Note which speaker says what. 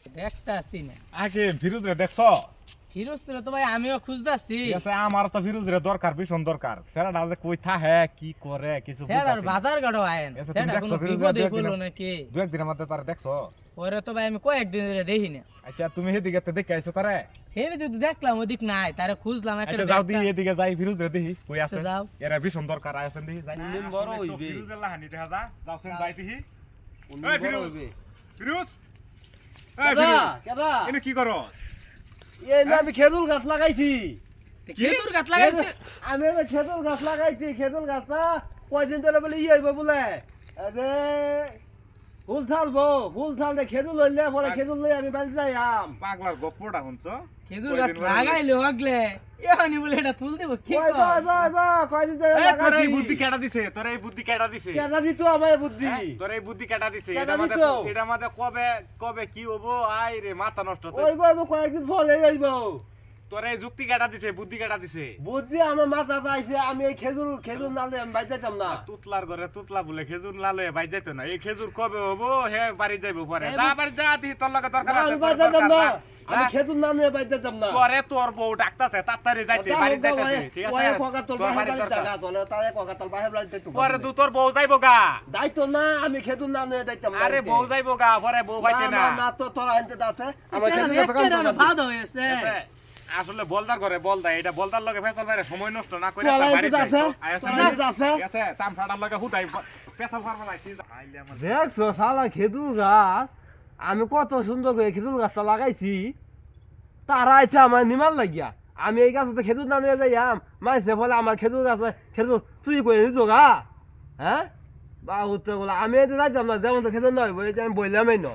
Speaker 1: দেখতে আসছি না
Speaker 2: আগে ফিরোজ রে দেখছ?
Speaker 1: ফিরোজ তো ভাই আমিও খুঁজতাছি।
Speaker 2: ঠিক আছে, আমার তো ফিরোজ রে দরকার, ভীষণ দরকার। সেরাটা যে কই থাকে কি করে কিছু
Speaker 1: স্যার আর
Speaker 2: বুঝতাছি না।
Speaker 1: বাজার গাড়ো আয়েন
Speaker 2: আচ্ছা,
Speaker 1: স্যার
Speaker 2: তুমি
Speaker 1: কোনো
Speaker 2: দেখছো ফিরোজ
Speaker 1: বিপদে
Speaker 2: রে
Speaker 1: পড়লো নাকি?
Speaker 2: দু একদিনের মধ্যে তারে দেখছো?
Speaker 1: ওরে তো ভাই আমি কয়েকদিন ধরে দেখি না।
Speaker 2: আচ্ছা, তুমি এদিকে তো দেখে আইছো তারে?
Speaker 1: হেবি তো দেখলাম ওদিক নাই, তারে খুঁজলাম একটা।
Speaker 2: আচ্ছা যাও দি, এদিকে যাই, ফিরোজ রে দেখি কই আছে।
Speaker 1: আচ্ছা, যাও।
Speaker 2: এরা ভীষণ দরকার আছেন দেখি যাই।
Speaker 3: দিন বড় হইবে।
Speaker 2: ফিরোজ এর লাহানি দেখা যা, যাওছেন যাই দেখি।
Speaker 3: কোন
Speaker 2: এই
Speaker 3: বড়
Speaker 2: ফিরোজ,
Speaker 3: হইবে?
Speaker 2: ফিরোজ, এই
Speaker 3: কেডা
Speaker 2: ফিরোজ,
Speaker 3: কেডা
Speaker 2: এনে কি করস?
Speaker 3: এই না আমি খেজুর গাছ লাগাইছি।
Speaker 1: খেজুর গাছ লাগাইছে?
Speaker 3: আমি একটা খেজুর গাছ লাগাইছি। খেজুর গাছটা কয়দিন ধরে বলে ইয়ে হইব বলে আরে ফুল ছাড়বো, ফুল ছাড়লে খেজুর লইলে পরে খেজুর লই আমি বাড়ি যাই আম।
Speaker 2: পাগলার গপ্পটা শুনছো?
Speaker 1: খেজুর গাছ লাগাইলো আগলে এখানে বলে এটা তুল দেব কি
Speaker 3: কই বা বা বা কয়দিন ধরে
Speaker 2: এই তোর
Speaker 3: লাগাইছি।
Speaker 2: এই বুদ্ধি কেডা দিছে? তোর এই বুদ্ধি কেডা দিছে?
Speaker 3: কেডা দিত আমায় বুদ্ধি?
Speaker 2: হ্যাঁ, তোর এই বুদ্ধি কেডা দিছে?
Speaker 3: কেডা
Speaker 2: এটা আমাদের
Speaker 3: দিছো?
Speaker 2: এটা আমাদের কবে কবে কি হবো? আই রে মাথা নষ্ট তো।
Speaker 3: ওইব ওইব কয়েকদিন পরে হইব।
Speaker 2: তোর এই যুক্তি কেডা দিছে? বুদ্ধি কেডা দিছে?
Speaker 3: বুদ্ধি আমার মাথা চাইছে আমি এই খেজুর নালে আমি বাড়ি যাইতাম না।
Speaker 2: তুতলার ঘরে তুতলা বলে খেজুর লালে বাই যাইত না। এই খেজুর কবে হবো? হে বাড়ি যাইবো পরে।
Speaker 1: এই
Speaker 2: যা বাড়ি যা, দি তোর লগে দরকার
Speaker 3: না,
Speaker 2: আছে।
Speaker 3: আমি
Speaker 2: তোর
Speaker 3: বাড়ি যাইতাম
Speaker 2: দরকার
Speaker 3: না।
Speaker 2: না।
Speaker 3: আমি
Speaker 2: হ্যাঁ?
Speaker 3: খেজুর না নিয়ে বাড়ি যাইতাম না।
Speaker 2: তোরে তোর বউ ডাকতাছে তাড়াতাড়ি যাইতে, বাড়ি যাইতাছে, ঠিক আছে? তোর বাড়ি দরকার। পরে দু তোর বউ যাইবো গা।
Speaker 3: দায়িত্ব না আমি খেজুর না নিয়ে যাইতাম না।
Speaker 2: আরে বউ যাইবো গা, পরে বউ পাইতে না।
Speaker 3: না তো তোরা আনতে দাতে আমার
Speaker 1: স্যার,
Speaker 3: খেজুর গাছ
Speaker 1: একটা দানা
Speaker 3: কাম
Speaker 1: ভাদ হয়েছে।
Speaker 2: আছে। আসলে বলদার ঘরে বলদা, এটা বলদার লগে ফেসাল বাইরে সময় নষ্ট না করে
Speaker 3: তোরা
Speaker 2: বাড়ি
Speaker 3: আনতে দাতে
Speaker 2: যাইতো।
Speaker 3: তোরা আনতে দাতে
Speaker 2: ঠিক আছে, তাম ফাটার লগে হুদাই পেছাল ফারবা নাই। আইলে আমার
Speaker 3: দেখছো শালা খেজুর গাছ আমি কত সুন্দর করে খেজুর গাছটা লাগাইছি তারা আইছে আমার নিমাল লাগিয়া আমি এই গাছতে খেজুর না নিয়ে যাইয়াম মাইছে বলে আমার খেজুর গাছ খেজুর তুই করে নিত গা হ্যাঁ বা উত্তর বলে আমি এতে যাইতাম না যেমন তো খেজুর নয় বলে আমি বললামই না